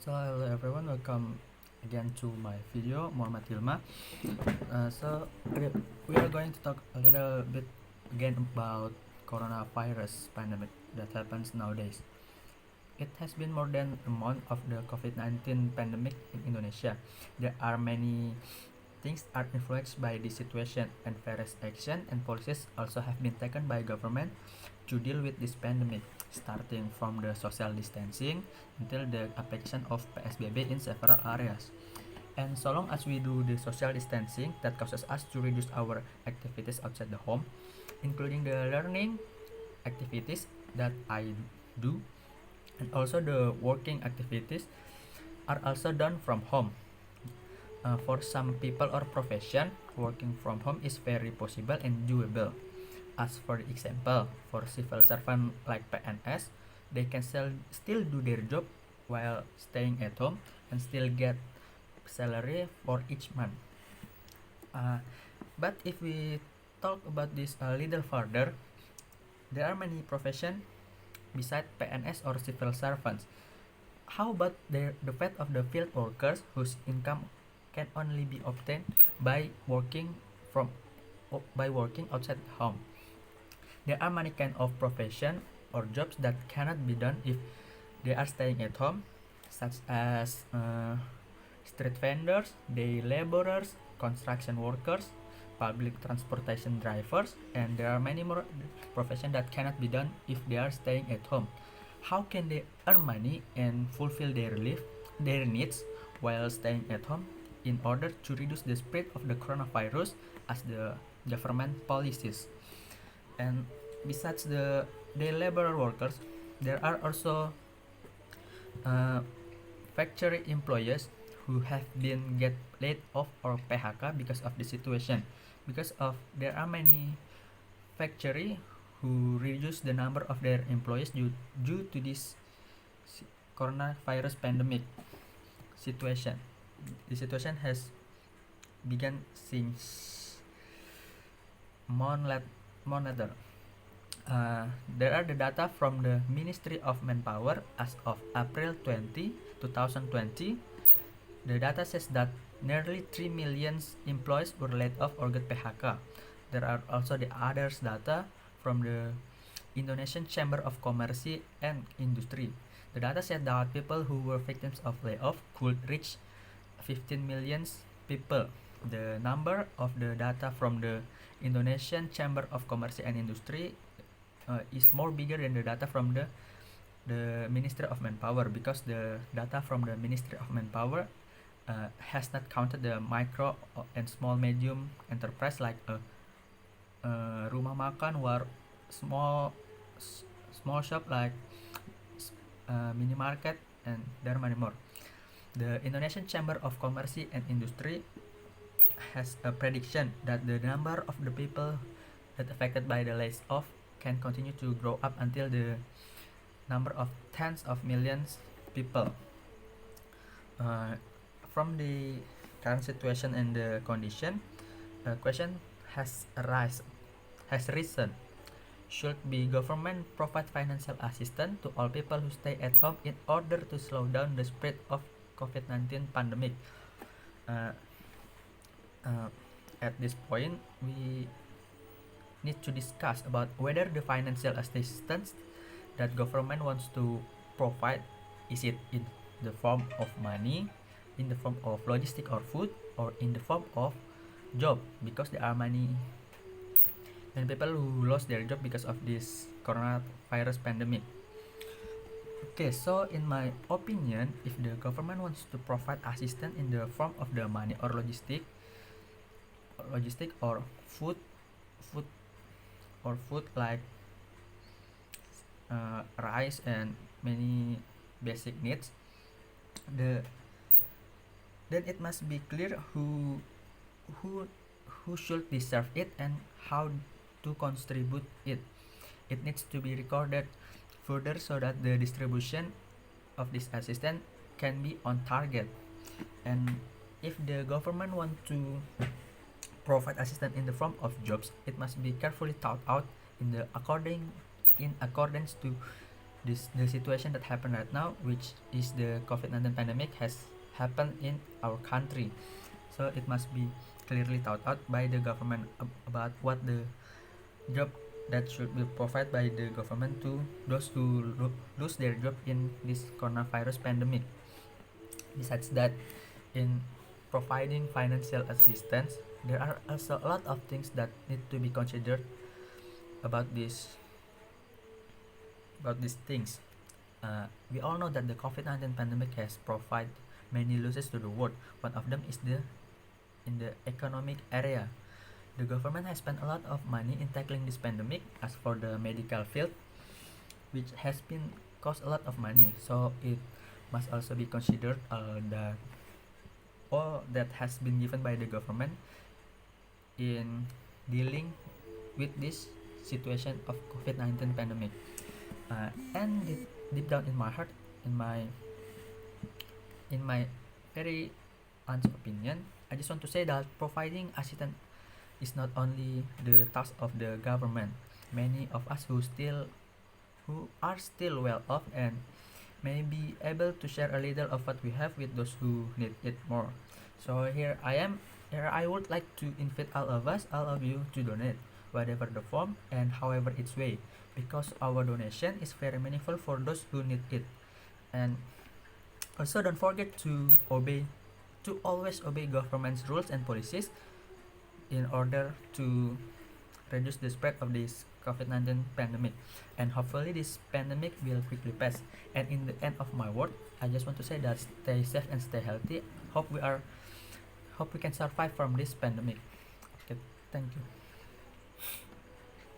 So hello everyone, welcome again to my video, Muhammad Hilma. We are going to talk a little bit again about coronavirus pandemic that happens nowadays. It has been more than a month of the COVID-19 pandemic in Indonesia. There are many things are influenced by this situation, and various action and policies also have been taken by government to deal with this pandemic, starting from the social distancing until the application of PSBB in several areas. And so long as we do the social distancing, that causes us to reduce our activities outside the home, including the learning activities that I do, and also the working activities are also done from home. For some people or profession, working from home is very possible and doable. As for example, for civil servant like PNS, they can still do their job while staying at home and still get salary for each month. But if we talk about this a little further, there are many professions besides PNS or civil servants. How about the fate of the field workers whose income can only be obtained by working from by working outside home? There are many kind of profession or jobs that cannot be done if they are staying at home, such as street vendors, day laborers, construction workers, public transportation drivers, and there are many more professions that cannot be done if they are staying at home. How can they earn money and fulfill their needs while staying at home in order to reduce the spread of the coronavirus as the government policies? And besides the day laborer workers, there are also uh, factory employees who have been get laid off or PHK because of the situation. Because of there are many factory who reduce the number of their employees due to this coronavirus pandemic situation. The situation has begun since month later. There are the data from the Ministry of Manpower as of April 2020. The data says that nearly 3 million employees were laid off or got PHK. There are also the others data from the Indonesian Chamber of Commerce and Industry. The data said that people who were victims of layoff could reach 15 million people. The number of the data from the Indonesian Chamber of Commerce and Industry is more bigger than the data from the Ministry of Manpower, because the data from the Ministry of Manpower has not counted the micro and small medium enterprise like rumah makan or small shop like mini market, and there are many more. The Indonesian Chamber of Commerce and Industry has a prediction that the number of the people that affected by the layoff can continue to grow up until the number of tens of millions people. From the current situation and the condition, a question has risen: should be government provide financial assistance to all people who stay at home in order to slow down the spread of COVID-19 pandemic? Uh, at this point, we need to discuss about whether the financial assistance that government wants to provide, is it in the form of money, in the form of logistic or food, or in the form of job, because there are many people who lost their job because of this coronavirus pandemic. Okay, so in my opinion, if the government wants to provide assistance in the form of the money or logistic or food like rice and many basic needs, then it must be clear who should deserve it and how to contribute it. It needs to be recorded further so that the distribution of this assistance can be on target. And if the government want to provide assistance in the form of jobs, it must be carefully thought out in accordance to the situation that happened right now, which is the COVID-19 pandemic, has happened in our country. So it must be clearly thought out by the government about what the job that should be provided by the government to those who lose their job in this coronavirus pandemic. Besides that, in providing financial assistance, there are also a lot of things that need to be considered about these things. We all know that the COVID-19 pandemic has provided many losses to the world. One of them is in the economic area. The government has spent a lot of money in tackling this pandemic. As for the medical field, which has been cost a lot of money, so it must also be considered that all that has been given by the government in dealing with this situation of COVID-19 pandemic. And deep down in my heart, in my very honest opinion, I just want to say that providing assistance is not only the task of the government. Many of us who are still well off and may be able to share a little of what we have with those who need it more. So here I would like to invite all of us, all of you, to donate, whatever the form and however its way, because our donation is very meaningful for those who need it. And also don't forget to always obey government's rules and policies in order to reduce the spread of this COVID-19 pandemic. And hopefully this pandemic will quickly pass. And in the end of my word, I just want to say that stay safe and stay healthy. Hope we can survive from this pandemic. Okay, thank you.